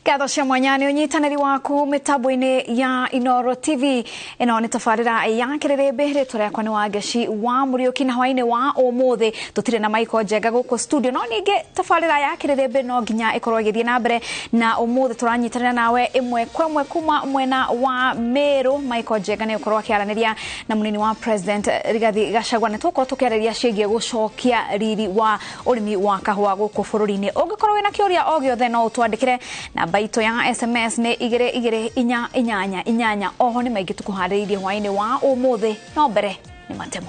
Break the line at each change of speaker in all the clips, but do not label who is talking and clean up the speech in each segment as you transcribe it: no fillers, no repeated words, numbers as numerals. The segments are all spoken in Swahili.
Gatho cia mwanya ni unyitaniri waku mitambo-ini ya INooro TV. Ino ni tafarira ya kirerebe ritwa riakwa ni Wangeci wa Muriuki na hwaini wa umuthi tutire na maiko njega guku studio no ninge tafarira ya kirerebe no nginya ikorwo igithie na mbere na umuthi turanyitanira nawe imwe kwemwe kuma mwena wa Meru. Maiko njega ni ukorwo akiaraniria na munini wa President Rigathi Gachagua na tuko tukiaraniria ciigie gucokia riri wa urimi wa kahua guku bururi-ini. Ungikorwo wina kiuria o giothe no utwandikire na baito ya SMS ni 2288. Oho ni maingi tukuhariririe hwaini wa umuthi no mbere ni matemo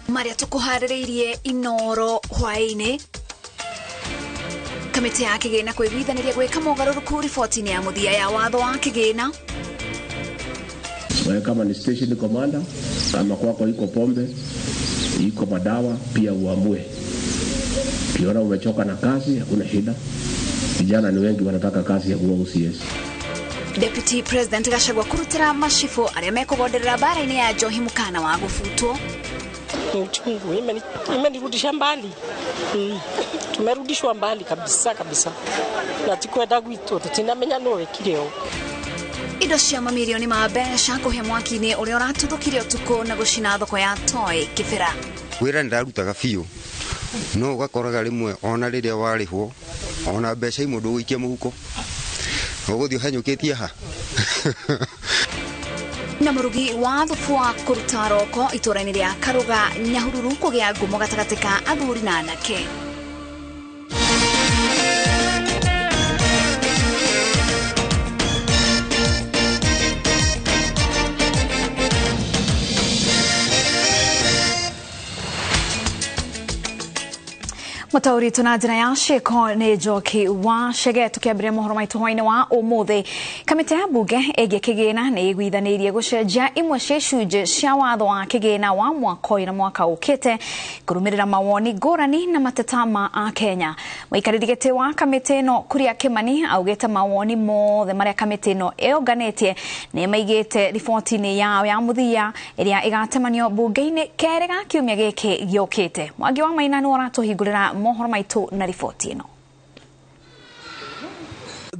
maria tukuhariririe INooro hwaini. Kamiti ya kigina kwiguithaniria gwika mogaruruku riboti-ini ya muthia ya watho wa kigina.
Wewe kama ni station commander, kama kwako iko pombe, iko madawa, pia uamue. Ukiona umechoka na kazi, hakuna shida. Vijana ni wengi wanataka kazi ya kuwa OCS.
Deputy President Gachagua kurutira mashifu aria mekugonderera bara-ini ya njohi mukana wa gufutwo.
Uchungu imenirudisha mbali. Tumerudishwa mbali kabisa kabisa. Na tikwenda gwitu tutinamenya no wekireo.
Indo cia mamirioni ma mbeca kuhe mwaki-ini uria uratuthukire utuku na gucina thoko ya Toi Kibera.
Wira ndarutaga biu no ugakoraga rimwe ona riria warihwo ona mbeca imwe nduguikia muhuko uguthio hanyukitie ha
na murugi wa thubu wa kuruta roko itura-ini ria Karuga Nyahururu kugia ngumo gatagati ka athuri na anake. Matauri tunajina ya sheko ni Njoki wa Shege tukiambiria mohoro maitu hwaini wa umuthi. Kamiti ya bunge egie kigina ni igwithanirie gucenjia imwe cia icunjĩ cia watho wa kigina wa mwaka ũyũ na mwaka ũkĩte kurumirira mawoni ngũrani na mateta ma a Kenya. Mũikarĩri gĩtĩ wa kamiti ĩno Kuria Kimani augĩte mawoni mothe marĩa kamiti ĩno ĩonganĩtie nĩ maigĩte riboti-inĩ yao ya mũthia ĩrĩa ĩgatemanio bunge-inĩ kerĩ ga kiumia gĩkĩ gĩũkĩte. Mwangi wa Maina nĩ ũratũhingũrĩra mohoro maitu na riboti ino.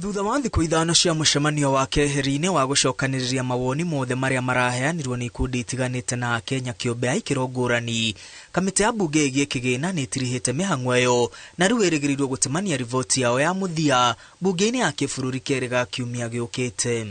Thutha wa thikũ ithano cia mũcemanio wa keheri-inĩ wa gucokanĩrĩria mawoni mothe marĩa maraheanirwo nĩ ikundi itiganĩte na Kenya kĩũmbe a ikĩro ngũrani, kamiti ya bunge ĩgiĩ kĩgĩna nĩ itirihĩte mĩhang'o ĩyo na rĩu ĩrĩgĩrĩirwo gũtemania riboti yao ya mũthia bunge-inĩ ya kĩbũrũri kerĩ ga kiumia gĩũkĩte.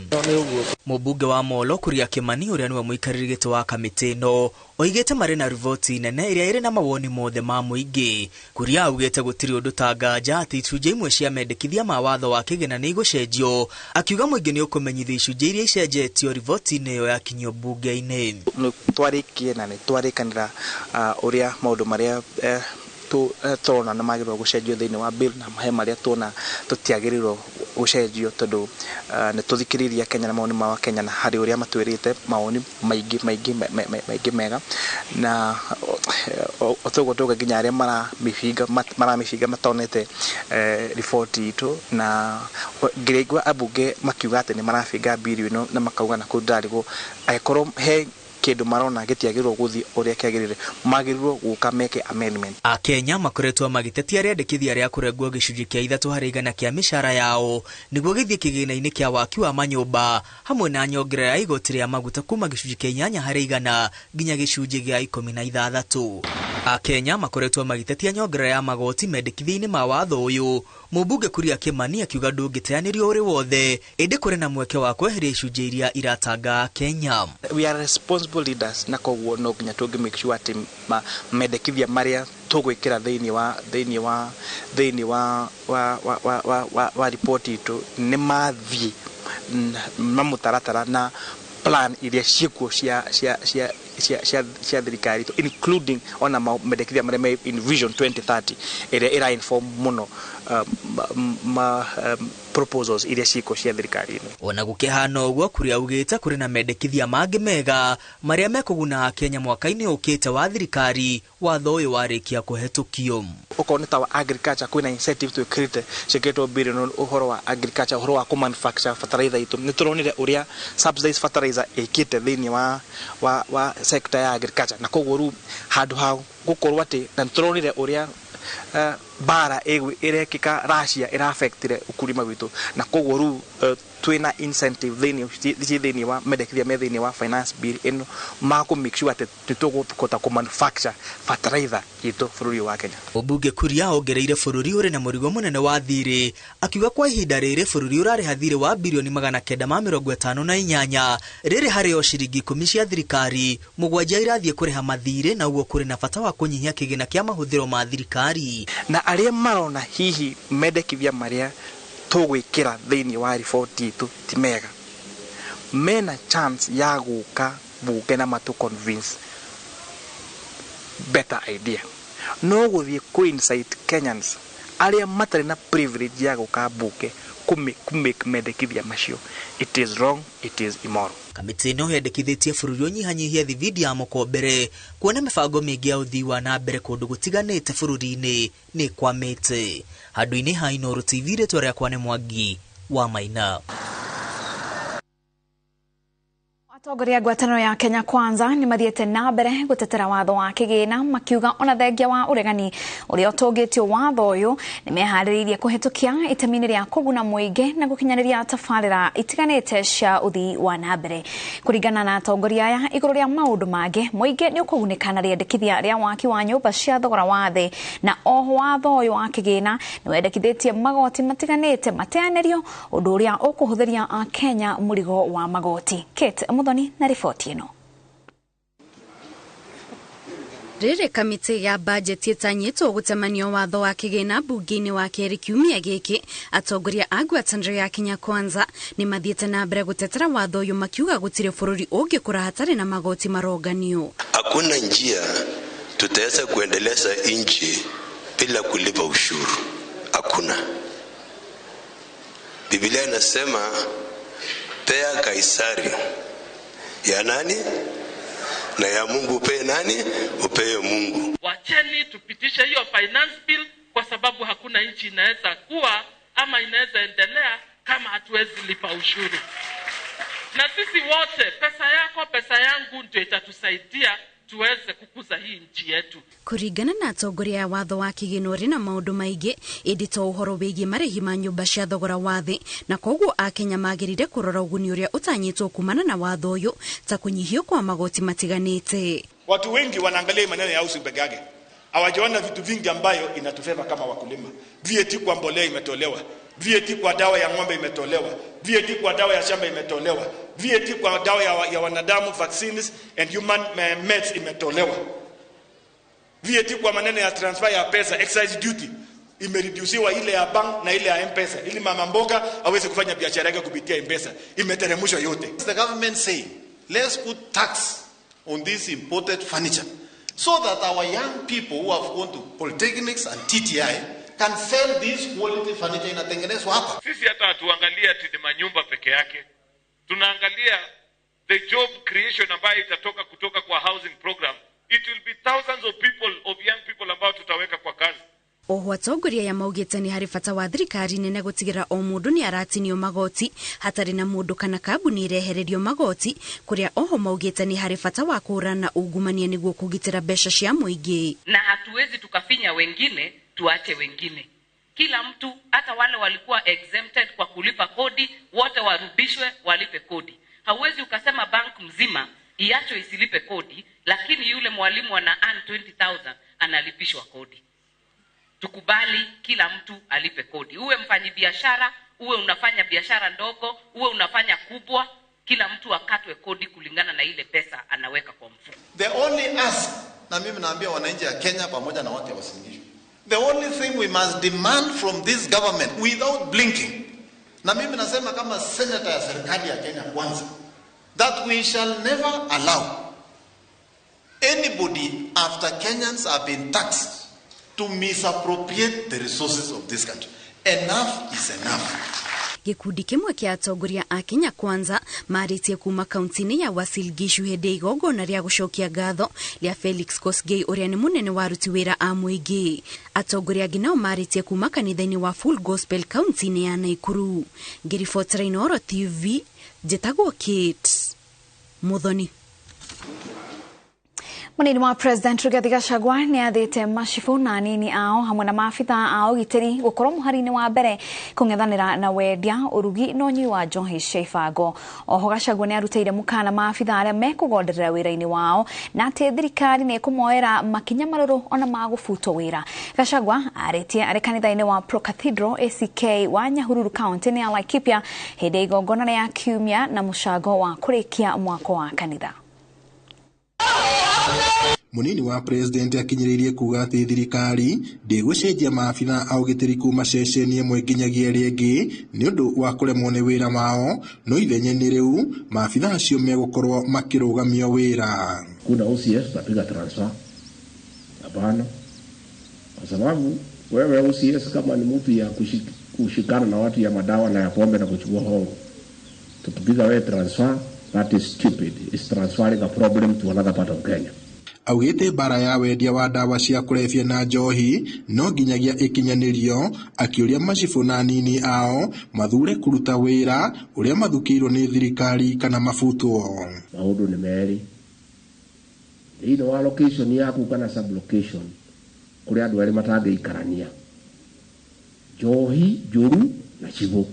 Mũmbunge wa Molo Kuria Kimani ũrĩa nĩwe mũikarĩri gĩtĩ wa kamiti ĩno oigĩte marĩ na riboti nene ĩrĩa ĩrĩ na mawoni mothe ma mũingĩ. Kuria augĩte gũtirĩ ũndũ ta nganja atĩ icunjĩ imwe cia mendekithia ma watho wa kĩgĩna nĩ igũcenjio, akiuga mũingĩ nĩ ũkũmenyithia icunjĩ iria icenjetio riboti-inĩ ĩyo yakinyio bunge-inĩ.
Twarĩkie na nĩ twarĩkanĩra ũrĩa maũndũ marĩa turona na magĩrĩirwo gũcenjio thĩinĩ wa bill na mahe marĩa tuona tũtiagĩrĩirwo gũcenjio tondũ nĩ tũthikĩrĩria Kenya na maoni ma Kenya na harĩ ũrĩa matwĩrĩte maoni maingĩ mega na otogo toga nginya arĩa maramĩbinga matonete riboti itũ na ngĩigua abunge makiuga atĩ nĩ marabinga bill ĩno na makauga na kũndarĩgwo agĩkorwo he kindu marona gĩtiagĩrĩirwo gũthiĩ ũrĩa kĩagĩrĩire magĩrĩirwo gũka meke amendment. A Kenya makoretwo magĩtetia rĩendekithia rĩa kũrengwo gĩcunjĩ kĩa 3% kĩa mĩcara yao nĩguo gĩthiĩ kĩgĩna-inĩ kĩa waki wa manyũmba hamwe na nyongerera ya igoti rĩa maguta kuma gĩcunjĩ kĩa 8% nginya gĩcunjĩ gĩa 16. A Kenya makoretwo magĩtetia nyongerera ya magoti mendekithia-inĩ ma watho ũyũ. Mũmbunge Kuria Kimani akiuga ndũngĩteanĩrio ũrĩ wothe ĩndĩ kũrĩ na mweke wa kweheria icunjĩ iria iratanga Kenya. We are responsible leaders na koguo no nginya tũngĩ make sure atĩ mendekithia marĩa tũgwĩkĩra thĩinĩ wa ripoti itũ nĩ mathiĩ na mũtaratara na plan iria ciĩkuo cia thirikari including ona mendekithia marĩa in Vision 2030 ĩrĩa ĩra-inform mũno proposals iria ciĩkuo cia thirikari.
Ona gũkĩhana ũguo Kuria augĩte kũrĩ na mendekithia mangĩ mega marĩa mekũguna Kenya mwaka-inĩ ũkĩte wa thirikari watho ũyũ warĩkia kũhetũkio.
Okorwo nĩ ta wa agriculture kwĩna incentive to create ciĩkĩtwo bill ĩno ũhoro wa agriculture ũhoro wa manufacture fertilizer itũ nĩ tũronire ũrĩa subsidized fertilizer ĩkĩte thĩinĩ wa sector ya agriculture na koguo rĩu handũ hau gũkorwo atĩ na tũronire ũrĩa bara irekika Russia ira affectire ukulima witu na koguo ru twina incentive thini wa medekithia methini wa finance bill ino mako make sure that tutugukota ku manufacture fertilizer gitu bururi wa Kenya.
Obunge Kuria ongereire bururi uri na murigo munene wa thiri akiuga kwa ihinda riri bururi urari hathire wa bilioni 958 riri hari o ciringi 10 cia thirikari mugwanja irathie kuriha mathire na ugo kuri na bata wa kunyihia kigina kia mahuthiro ma thirikari
na aria marona hihi medekithia maria tugwikira thini wa report itu timega mena chance ya guka bunge na matu convince better idea no guthie coincide Kenyans aria matari na privilege ya guka bunge kumake medekithia macio. It is wrong, it is immoral.
Kamiti no yendekithitie bururi unyihanyihia thibidi ya mukombere kuona mibango mingi ya uthii wa na mbere kundu gutiganite bururi-ini ni kwamite. Handu-ini ha INooro TV retwa riakwa ni Mwangi wa Maina.
Atongoria ngwataniro ya Kenya Kwanza ni mathiete na mbere gutetera watho wa kigina makiuga ona thengia wa uregani uria utongitio watho uyu ni mehaririirie kuhitukia itemini ria kuguna muingi na gukinyaniria tafarira itiganite cia uthii wa na mbere. Kuringana na atongoria aya iguru ria maundu mangi muingi ni ukugunika na riendekithia ria waki wa nyumba cia thogora wa thi na oho watho uyu wa kigina ni wendekithitie magoti matiganite mateanerio undu uria ukuhuthiria Kenya murigo wa magoti. Kate na ripoti ino.
Riri kamiti ya budget itanyitwo gutemanio watho wa kigina bunge-ini wa keri kiumia giki atongoria a ngwataniro ya Kenya Kwanza ni mathiete na mbere gutetera watho uyu makiuga gutire bururi ungikura hatari na magoti maroganio.
Hakuna njia tutaweza kuendeleza nchi bila kulipa ushuru. Hakuna. Biblia inasema pea Kaisari ya nani na ya Mungu upe nani, upe Mungu.
Wacheni tupitishe hiyo finance bill kwa sababu hakuna nchi inaweza kuwa ama inaweza endelea kama hatuwezi lipa ushuru. Na sisi wote pesa yako pesa yangu ndio itatusaidia tuweze kukuza hii nchi yetu.
Kuringana na atongoria watho wa kigina uri na maundu maingi edito uhoro wigie marihi ma nyumba cia thogora wa thi na koguo Akenya magirire kurora uguni uria utanyitwo kumana na watho uyu ta kunyihio kwa magoti matiganite.
Watu wengi wanaangalia maneno ya housing peke yake. Hawajaona vitu vingi ambayo inatufeva kama wakulima. VAT kwa mbolea imetolewa, VAT kwa dawa ya ng'ombe imetolewa, VAT kwa dawa ya shamba imetolewa, VAT kwa dawa ya wanadamu vaccines and human meds imetolewa. VAT kwa maneno ya transfer ya pesa excise duty imereduciwa ile ya bank na ile ya M-Pesa ili mama mboga aweze kufanya biashara yake kupitia M-Pesa imeteremshwa yote.
The government say let's put tax on this imported furniture so that our young people who have gone to polytechnics and TTI can sell this quality furniture inatengenezwa hapa.
Sisi hata hatuangalia ati manyumba peke yake. Tunaangalia the job creation ambayo itatoka kutoka kwa housing program. It will be thousands of people, of young people ambao tutaweka kwa kazi.
Oho atongoria ya maugite ni hari bata wa thirikari nene gutigira o mundu ni aratinio magoti hatari na mundu kana kabuni irehererio magoti kuria oho maugite ni hari bata wa kurana ugumania niguo kugitira besha cia muingi
na hatuwezi tukafinya wengine tuache wengine. Kila mtu hata wale walikuwa exempted kwa kulipa kodi wote warudishwe walipe kodi. Hauwezi ukasema bank mzima iacho isilipe kodi lakini yule mwalimu ana earn 20,000 analipishwa kodi. Tukubali kila mtu alipe kodi. Uwe mfanyi biashara, uwe unafanya biashara ndogo, uwe unafanya kubwa, kila mtu akatwe kodi kulingana na ile pesa anaweka kwa mfuko.
The only ask, na mimi naambia wananchi ya Kenya pamoja na watu wasingishwe, the only thing we must demand from this government without blinking, na mimi nasema kama senator ya serikali ya Kenya Kwanza, that we shall never allow anybody after Kenyans have been taxed to misappropriate the resources of this country. Enough is enough.
Gikundi kimwe kia atongoria a Kenya Kwanza maritie kuma kaunti-ini ya Uasin Gishu hende igongona ria gucokia ngatho ria Felix Kosgei uria ni munene wa ruti wira a muingi. Atongoria angĩ nao maritie kuma kanitha-ini wa Full Gospel kaunti-ini ya Naikuru. Ngiribotera INooro TV njĩtagwo Kate Muthoni.
Munini wa President Rigathi Gachagua nĩ athĩte macibũ na anini ao hamwe na maabitha ao gitĩri gũkorwo mũhari-inĩ wa mbere kũng'ethanĩra na wendia ũrugi na ũnyui wa njohi cia ibango. Oho Gachagua nĩ arutĩire mũkana maabitha arĩa mekũgonderera wĩra-inĩ wao na atĩ thirikari nĩ ĩkũmoera makinya marũrũ ona ma gũbutwo wĩra. Gachagua arĩtie arĩ kanitha-inĩ wa Pro Cathedral ACK wa Nyahururu County ya Laikipia hĩndĩ ya igongona rĩa kiumia na mũcango wa kũrĩkia mwako wa kanitha.
Munini wa president akinyiririe kuga ati thirikari ndĩgũcenjia maabitha au gitĩri kuma ceceni ĩmwe nginyagia ĩrĩa ĩngĩ nĩ ũndũ wa kũremwo nĩ wĩra wao, no ithenya-inĩ rĩu maabitha acio megũkorwo makĩrũgamio wĩra.
Kuna OCS tapiga transfer? Hapana, kwa sababu wewe OCS kama ni mtu ya kushikana na watu ya madawa na ya pombe na kuchukua hongo, tukipiga wewe transfer, that is stupid. It's transferring a problem to another part of Kenya.
Augite bara ya wendia wa dawa cia kulevya na njohi no nginyagia ikinyanirio, akiuria macibũ na nini ao mathure kuruta wĩra uria mathukĩirwo nĩ thirikari kana mabutwo.
Maundu nĩ meri ino wa location yaku kana sub location kuria andu arĩ matangĩikarania njohi njũru na cibũ,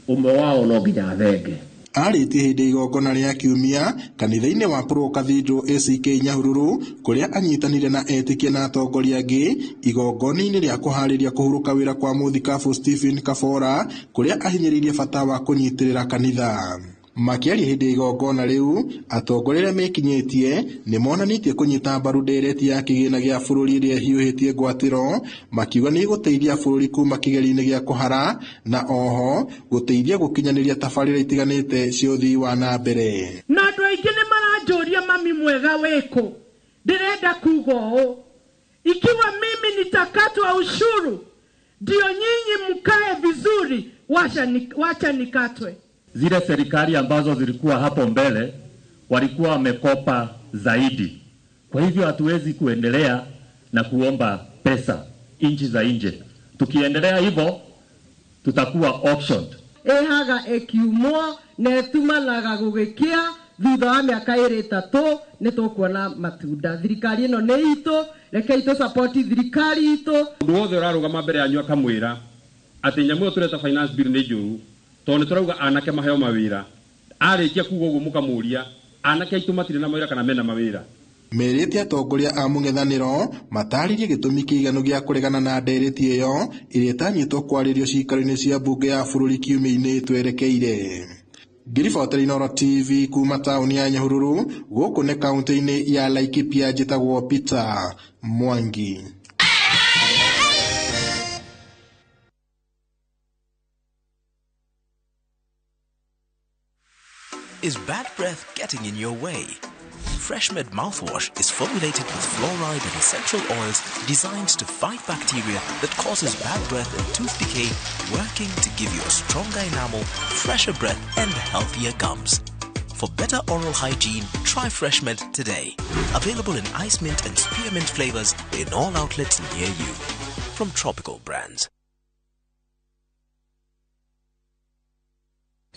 umwe wao no nginya athenge.
Arĩtie hĩndĩ igongona rĩa kiumia kanitha-inĩ wa Pro Cathedral ACK Nyahururu kuria anyitanire na etĩkia na atongoria angĩ igongona-inĩ rĩa kũharĩria kũhurũka wĩra kwa mũthikabu Stephen Kabora kuria ahinyĩrĩirie bata wa kũnyitĩrĩra kanitha. Makiaria hĩndĩ igongona rĩu atongoria mekinyĩtie nĩ monanĩtie kũnyita mbaru ndereti ya kĩgĩna gĩa bũrũri ĩrĩa hiũhĩtie ngwatĩro, makiuga nĩ gũteithia bũrũri kuma kĩgeri-inĩ gĩa kũhara na oho gũteithia gũkinyanĩria tabarĩra itiganĩte cia ũthii wa na mbere.
Na andũ aingĩ nĩ maranjũria mami mwega wĩkũ, ndĩrenda kuga ũũ, ikiwa mimi nitakatwa ushuru ndio nyinyi mkae vizuri, wacha nikatwe.
Zile serikali ambazo zilikuwa hapo mbele walikuwa wamekopa zaidi. Kwa hivyo hatuwezi kuendelea na kuomba pesa nchi za nje. Tukiendelea hivyo tutakuwa auctioned.
Ehaga ekiumwo netumanaga gũgĩkĩa thutha wa mĩaka 3 nĩtũkuona matunda. Thirikari ĩno nĩ itũ, reke itũ support thirikari itũ.
Ũndũ wothe ũrarũgama mbere yanyu akamwĩra atĩ nyamũ ĩyo tũreta finance bill nĩ njũru, tondũ turauga anake maheo mawĩra. Arĩkia kuga ũguo mũkamũria anake aitũ matirĩ na mawĩra kana mena mawĩra.
Merĩte atongoria a mũng'ethanĩro mataririe gĩtũmi kĩiganu gĩa kũregana na ndereti ĩyo ĩrĩa ĩtanyĩtwo kwarĩrio ciikaro-inĩ cia mbunge ya bũrũri kiumia-inĩ twerekeire. Ngiribotera INooro TV kuma taũni ya Nyahururu gũkũ nĩ kaunti-inĩ ya Laikipia, njĩtagwo Peter Mwangi.
Is bad breath getting in your way? FreshMed mouthwash is formulated with fluoride and essential oils designed to fight bacteria that causes bad breath and tooth decay, working to give you a stronger enamel, fresher breath and healthier gums. For better oral hygiene, try FreshMed today. Available in ice mint and spearmint flavors in all outlets near you. From Tropical Brands.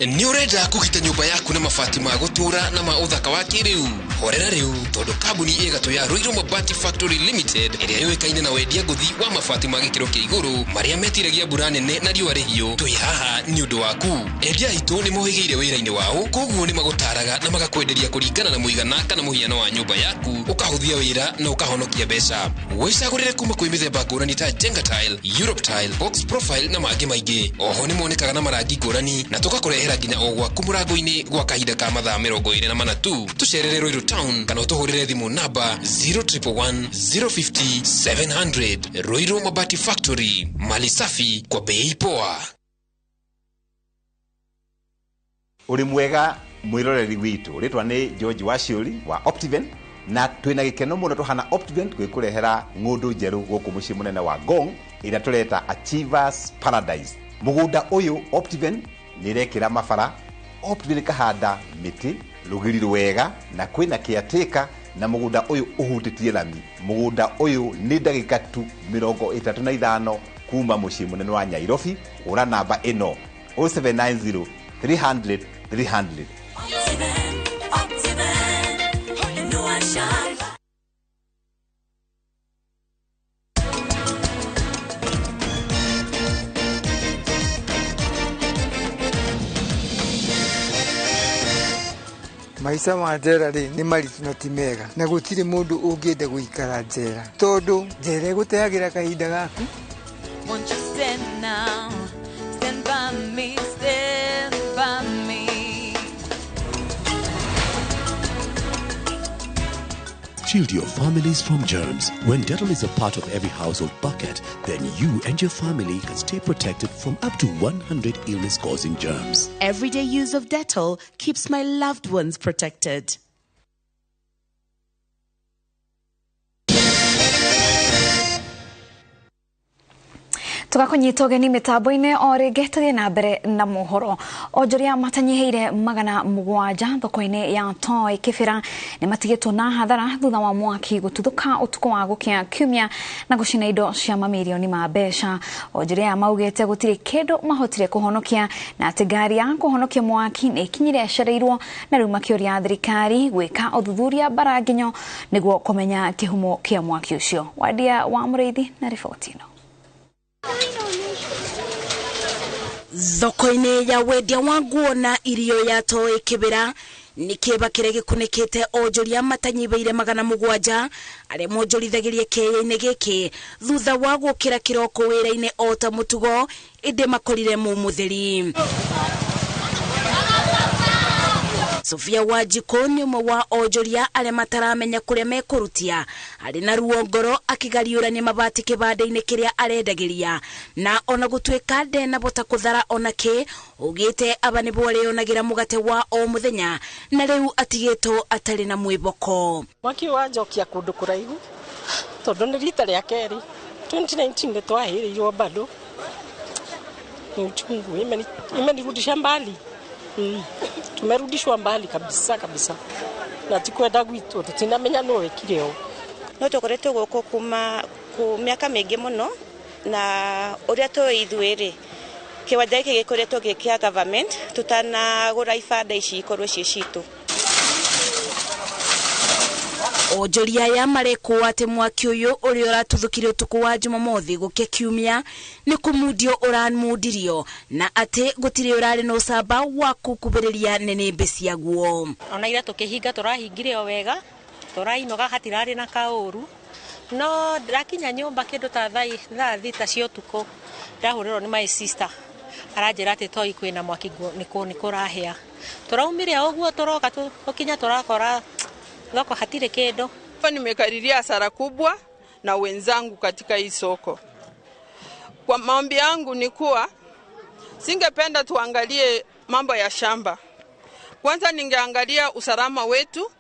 Nĩ ũrenda kũgita nyũmba yaku na mabati ma gũtũra na ma ũthaka wa kĩrĩu? Horera rĩu tondũ kambuni ĩgatũ ya Ruiru Mabati Factory Limited ĩrĩa yũĩkaine na wendia ngũthi wa mabati ma gĩkĩro kĩa igũrũ marĩa metiragia mbura nene na riũa rĩhiũ. Twĩ haha nĩ ũndũ waku. Endia aitũ nĩ mohĩgĩire wĩra-inĩ wao, koguo nĩ magũtaraga na magakwenderia kũringana na mũigana kana mũhiano wa nyũmba yaku, ũkahũthia wĩra na ũkahonokia mbeca. Wĩcagũrĩre kuma kwĩ mĩthemba ngũrani ta Jenga Tile, Europe Tile, Box Profile na mangĩ maingĩ. Oho nĩ monekaga na marangi ngũrani na tũgakũrehera nginya o gwaku mũrango-inĩ gwa kahinda ka mathaa 24 tu. Tũcerere Ruiru Town kana ũtũhũrĩre thimũ namba 0111 050 700. Ruiru Mabati Factory, mali safi kwa bei poa.
Uri mwega mwiroreri witu, ritwa ni George Waciuri wa Optiven na twina gikeno muno tuhana Optiven gwĩkũrehera ng'ũndũ njerũ gũkũ mũciĩ mũnene wa Ngong ĩrĩa tureta Achievers Paradise. Mũgũnda ũyũ Optiven nirekira mabara, Optiven kahanda miti rugiri rwega na kwina kiateka na mũgũnda ũyũ ũhutĩtie lami. Mũgũnda ũyũ nĩ ndagĩka tu 35 kuma mũciĩ mũnene wa Nairobi. Hũra namba ĩno 0790 300 300.
Maisha ma njera ri ni maritu na ti mega na gutire mundu ungiende guikara njera tondu njera guteagira kahinda gaku.
Won't you stand now, stand by me, stand by me.
Shield your families from germs. When Dettol is a part of every household bucket, then you and your family can stay protected from up to 100 illness-causing germs.
Everyday use of Dettol keeps my loved ones protected.
Tugakunyita ugeni mitambo-ini o ringi tuthie na mbere na mohoro. Onjoria matanyiheire 700 thoko-ini ya Toi Kibera ni matigitwo na hathara thutha wa mwaki gututhuka utuku wa gukia kiumia na gucina indo cia mamirioni ma mbeca. Onjoria maugite gutire kindu mahotire kuhonokia na ati ngari ya kuhonokia mwaki ni ikinyire cereirwo na riu makioria thirikari gwika uthuthuria baranginyo niguo kumenya kihumo kia mwaki ucio. Wadia wa Mureithi na riboti ino.
Thoko-ini ya wendia wa nguo na irio ya Toi Kibera ni kiba kire gikunikite onjoria matanyibeire 700 aria monjorithagirie kĩĩ-inĩ gĩkĩ thutha wa gũkĩra kiroko wĩra-inĩ o ta mũtugo inde makorire mũtheri. Sofia Wajiko ni umwe wa onjoria aria mataramenya kuria mekurutia ari na ruo ngoro akigariũrania mabati kibanda-inĩ kiria arendagiria na ona gũtuĩka ndena bota kuthara ona ki ugite aba nĩ bo arĩonagira mugate wa o muthenya na rĩu atigĩtwo atarĩ na mwĩboko.
Mwaki wanjokia kũndũ kũraihu tondũ nĩ rita rĩa kerĩ 2019 nĩ twahĩrĩirwo bado ni uchungu imenirudisha mbali. Tumerudishwa mbali kabisa kabisa na tikwenda gwitu tutinamenya no wekire o
no tukoretwo goko kuma ku miaka mingi muno na uria tuithwiri kiwanja giki gikoretwo gikia government tutanagura ibanda ici ikorwo cie citu.
Onjoria ya mareko ati mwaki uyu uri uratuthukire utuku wa Jumamothi gukia kiumia ni kumudio uramudirio na ati gutire urari no saba wa kukubiriria nenebe cia guo.
Ona ira tukihinga turahingire o wega turainoga hatirari na kauru no ndakinya nyumba kindu ta thaa thita cia utuku ndahuriro ni my sister aranjira ati Toi kwina mwaki ni kurahia turaumire oguo turoka tukinya turakora ngako hatire kedo.
Nimekadiria hasara kubwa na wenzangu katika hii soko. Kwa maombi yangu ni kuwa singependa tuangalie mambo ya shamba. Kwanza ningeangalia usalama wetu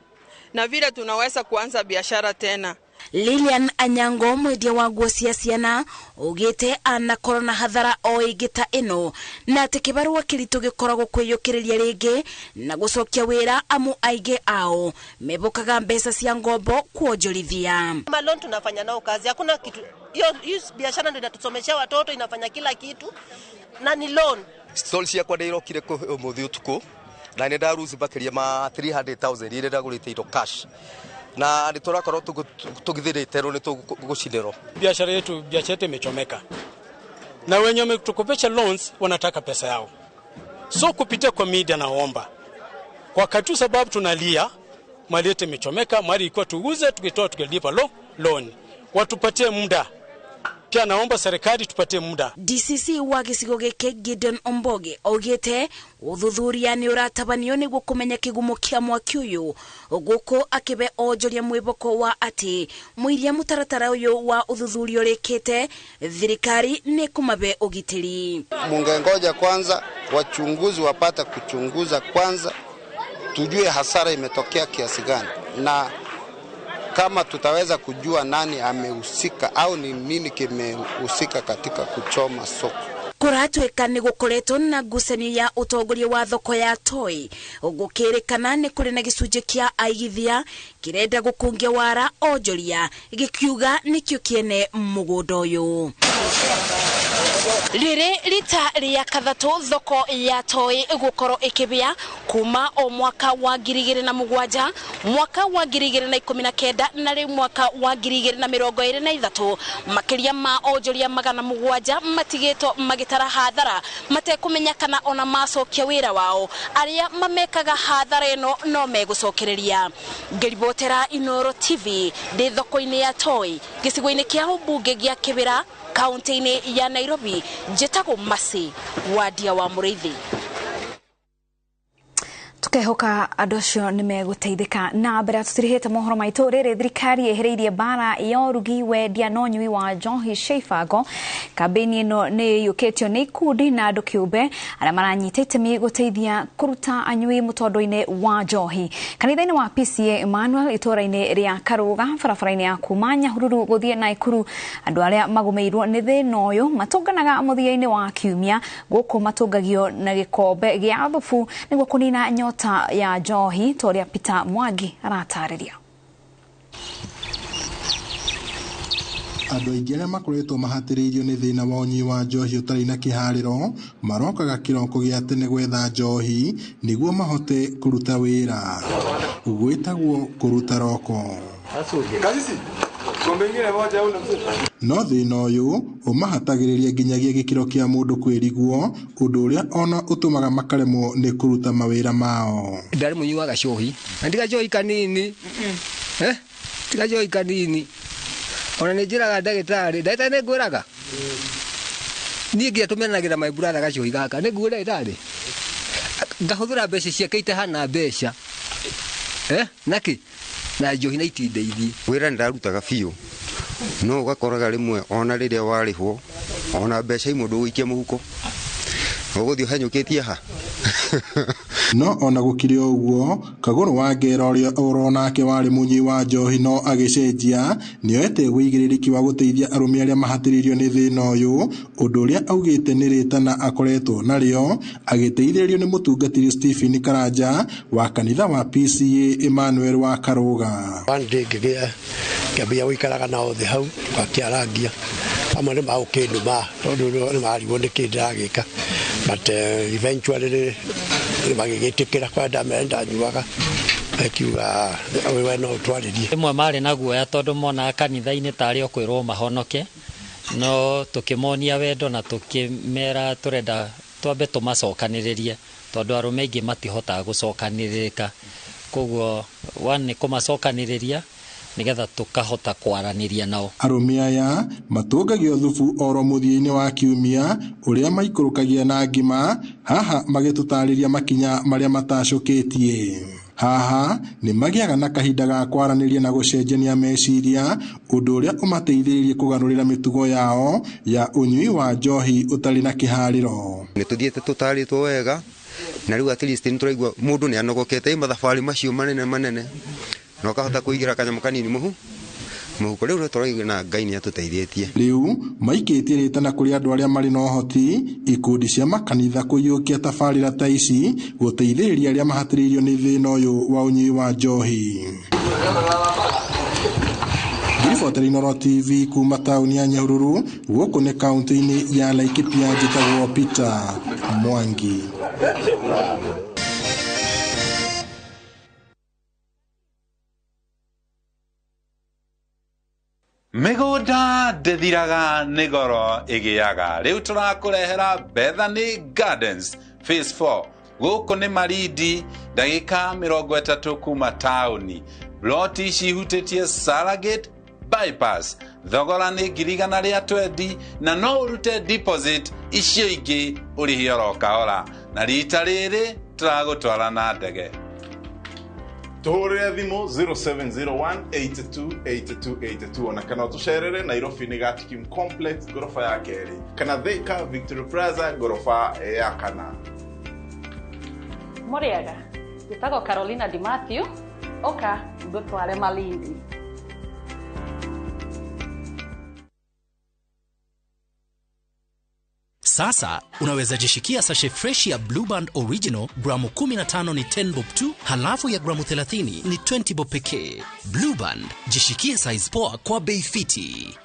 na vile tunaweza kuanza biashara tena.
Lilian Anyango mwedia wa nguo cia ciana ugite anakorwo na hathara o igita ino na ati kibarua kiritu gikoragwo kwiyukiriria ringi na gucokia wira amu aige ao mebokaga mbeca cia ngombo kuonjorithia.
Malon tunafanya nao kazi, hakuna kitu hiyo biashara ndio inatusomesha watoto, inafanya kila kitu na ni loan.
Stall cia kwa ndio kire ko muthi utuko na nenda ruzi bakiria ma 300,000 ire ndagurite indo cash na niturakorwo tugithirite ro nituguciniro.
Biashara yetu imechomeka na wenye wametukopesha loans wanataka pesa yao, so kupitia kwa media naomba kwa katu sababu tunalia mali yetu imechomeka, mali ilikuwa tuuze tukitoa tukilipa loan watupatie muda. Pia naomba serikali tupatie muda.
DCC wa gicigo gike Gideon Omboge ogete uthuthuria ni uratabanio niguo kumenya kigumo kia mwaki uyu guko akibe onjoria mwiboko wa ati mwiria mutaratara uyu wa uthuthuria urikite thirikari ni kumabe ugitiri.
Mungengoja kwanza wachunguzi wapata kuchunguza kwanza tujue hasara imetokea kiasi gani na kama tutaweza kujua nani amehusika au ni nini kimehusika katika kuchoma soko.
Kuratweka ni gukoretwo na ngucanio ya utongoria wa thoko ya Toi gukirikana ni kuri na gicunje kia aigithia kirenda gukungia wara onjoria gikiuga nikio kiene mugundo uyu. Riri rita ria kathatu thoko ya Toi gukoro ikibia kuma o mwaka wa 2007 mwaka wa 2019 na ri mwaka wa 2023 makiria ma onjoria magana mugwanja matigito magitara hathara matekumenya kana ona macokia wira wao aria mamekaga hathara eno no megucokereria. Ngeribotera INooro TV de thoko-ini ya Toi gicigo-ini kia ubunge gia Kibira kaunti-ini ya Nairobi. Jetago Masi wadia wa Muriithi.
Tukehoka adocio nimeguteithika na mbere tutirihite mohoro maitu riri thirikari ehereirie bara ya urugi wendia no nyui wa njohi Sheifago. Kambeni ino ni yuketio ni ikundi na andu kiumbe aria maranyitite mi guteithia kuruta anyui mutondo-ini wa njohi. Kanitha-ini wa PCA Emmanuel itura-ini ria Karuga barabara-ini ya kuma Nyahururu guthie Naikuru andu aria magumeirwo ni thina uyu matunganaga muthia-ini wa kiumia guku matungagio na gikombe gia thubu niguo kunina nyota ya njohi toria Peter Mwangi aratariria.
Andu aingĩ arĩa makoretwo mahatĩrĩirio nĩ thĩna wa ũnyui wa njohi ũtarĩ na kĩharĩro marokaga kĩroko gĩa tene gwetha njohi nĩguo mahote kũruta wĩra. Gwĩtagwo kũruta roko. No thĩna ũyũ ũmahatagĩrĩria nginyagia gĩkĩro kĩa mũndũ kwĩriguo ũndũ ũrĩa ona ũtũmaga makaremwo nĩ kũruta mawĩra mao.
Ndarĩ mũnyui wa gacohi na ndigacohi kanini ndigacohi kanini ona nĩ njĩraga ndagĩtarĩ nĩ ngwĩraga niĩ ngĩatũmenagĩra my brother gacohi gaka nĩ nguo ndagĩtarĩ ngahũthĩra mbeca ciake itahana mbeca naki na njohi na itindeithie
wĩra ndarutaga biũ no ũgakoraga rĩmwe ona rĩrĩa warĩhwo ona mbeca imwe ndũgũikia mũhuko ũgũthiĩ ũhanyũkĩtie ha.
No ona gũkĩrĩ ũguo Kagũrũ wa Ngera ũrĩa ũronake warĩ mũnyui wa njohi no agĩcenjia nĩoete wĩigĩrĩrĩki wa gũteithia arũme arĩa mahatĩrĩirio nĩ thĩna ũyũ ũndũ ũrĩa augĩte nĩ rĩtana akoretwo narĩo agĩteithĩrĩrio nĩ mũtungatĩri Stephen Karanja wa kanitha wa PCA Emmanuel wa Karuga.
Ngĩambia gũikaraga nao thĩ hau ngakĩarangia amwe nĩ magũkĩnduma tondũ nĩ marigwo nĩ kĩĩ ndĩragĩka but eventually magĩgĩtĩkĩra kwa ndamenda nyuaga akiuga we no twarĩrie.
Imwe marĩ na guoya tondũ monaga kanitha-inĩ tarĩ o kwĩrwo mahonoke no tũkĩmonia wendo na tũkĩmera tũrenda twambe tũmacokanĩrĩrie tondũ arũme aingĩ matihotaga gũcokanĩrĩrĩka koguo nĩ kũmacokanĩrĩria nigetha tukahota kwaranĩria nao.
Arũme aya matũngagio thubu oro mũthia-inĩ wa kiumia ũrĩa maikũrũkagia na ngima haha magĩtũtarĩria makinya marĩa matacũkĩtie. Haha nĩ magĩaga na kahinda ga kwaranĩria na gũcenjania meciria ũndũ ũrĩa ũmateithĩrĩrie kũgarũrĩra mĩtugo yao ya ũnyui wa njohi ũtarĩ na kĩharĩro.
Nĩ tũthiĩte tũtarĩtwo wega na rĩu at least nĩ tũraigua mũndũ nĩ anogokete mathabarĩ macio manene no kahota kũigĩra kanyamũ kanini mũhuko rĩu tũraigua na Ngai nĩ atũteithĩtie.
Rĩu maikĩtie rĩtana kũrĩ andũ arĩa marĩ na ũhoti ikundi cia makanitha kũiyũkia tabarĩra ta ici gũteithĩrĩria arĩa mahatĩrĩirio nĩ thĩna ũyũ wa ũnyui wa njohi. Ngĩribotera INooro TV kuma taũni ya Nyahururu gũkũ nĩ kaunti-inĩ ya Laikipia njĩtagwo Peter Mwangi.
Mĩgũnda ndĩthiraga nĩ goro ĩgĩaga. Rĩu tũrakũrehera Bethany Gardens Phase 4 gũkũ nĩ Marindi ndagĩka 30 kuma taũni. Ploti cihutĩtie Salagate bypass thogora nĩ 120 na no ũrute deposit icio ingĩ ũrĩhe oro kahora na rita rĩrĩ tũragũtwara na ndege.
Tuhurire thimo 0701828282 ona kana tucerere Nairobi ni Gatikim Complex gorofa ya keri kana Thika Victory Plaza gorofa ya kana.
Muriaga gitago Carolina Di Matthew oka ndutware Malindi.
Sasa unaweza jishikia sachet fresh ya Blue Band Original gramu 15 ni 10 bob tu, halafu ya gramu 30 ni 20 bob pekee. Blue Band, jishikie size poa kwa bei fiti.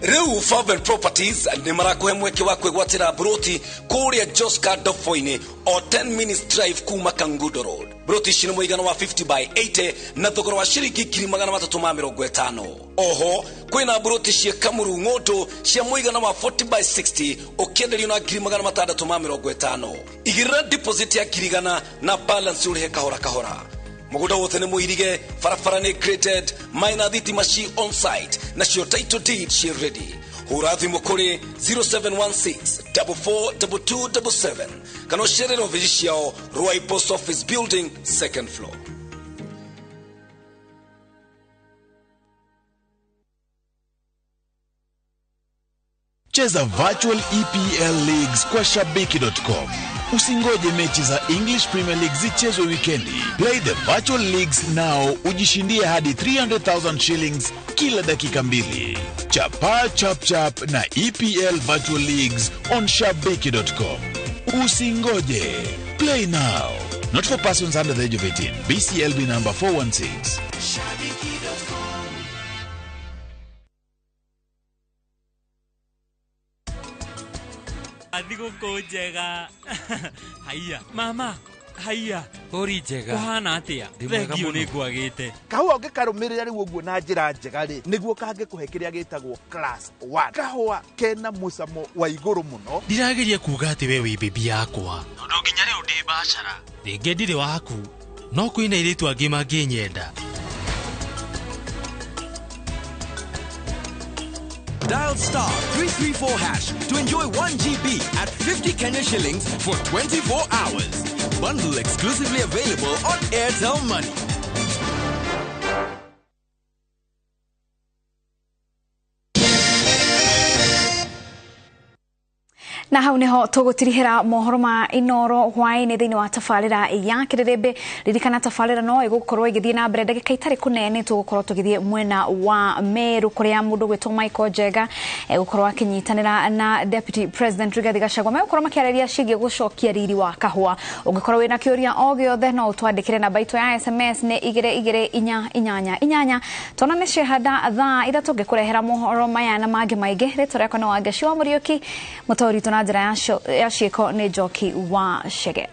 Reu Fervent Properties ni marakuhe mweke wa kwigwatira broti kuria Joska Dofoini o 10 minutes drive kuma Kangudo Road. Broti shino muigana wa 50 by 80 na thogora wa shiringi 350. Oho kwina broti cia Kamuru Ngoto cia muigana wa 40 by 60 ukiendelio na 350. Igirira deposit ya kirigana na balance urihe kahora kahora. Muguda wote ne muirige farafara ne created minor thitima shi on site na shi title deed shi ready. Hurathi mukuri 0716 442277 kano sherero vijishio Ruai Post Office Building 2nd floor.
Cheza virtual EPL leagues kwa shabiki.com. Usingoje mechi za English Premier League zichezwe weekendi. Play the virtual leagues now ujishindie hadi 300,000 shillings kila dakika mbili. Chapa chap chap na EPL virtual leagues on shabiki.com. Usingoje. Play now. Not for persons under the age of 18. BCLB number 416.
Adigo kojega. Haya, mama. Haya.
Kori njega.
Kuhana atia. Thengio ni gwagite.
Kahua ngikarumirira riu uguo na njira njega ri. Niguo kange kuhe kiria gitagwo class 1. Kahua kena mucamo wa iguru muno.
Ndirageria kuga ati we wi bibi yakwa. Ndo nginya riu ndi bachara. Ringe ndiri waku. No kwina iritu angi manginyenda.
Dial star 334# to enjoy 1 GB at 50 Kenya shillings for 24 hours. Bundle exclusively available on Airtel Money.
Na hau neho tugutirihira mohoro ma INooro hwaini thiini wa tafarira ya kirerebe ririkana tafarira no igukorwo igithie na mbere ndagika itari kunene tugukorwo tugithie mwena wa Meru kuria mundu gwitwo Michael Jega gukorwo akinyitanira na Deputy President Rigathi Gachagua megukorwo makiareria cigie gucokia riri wa kahua. Ungikorwo wina kiuria o giothe no utwandikire namba itu ya SMS ne 2288 tona ne shehada thaa ida tugikurehera mohoro maya na magi maige ritwa riakwa no Wangeci wa Muriuki mutori tuna njira ya ciiko ni Njoki wa Shege.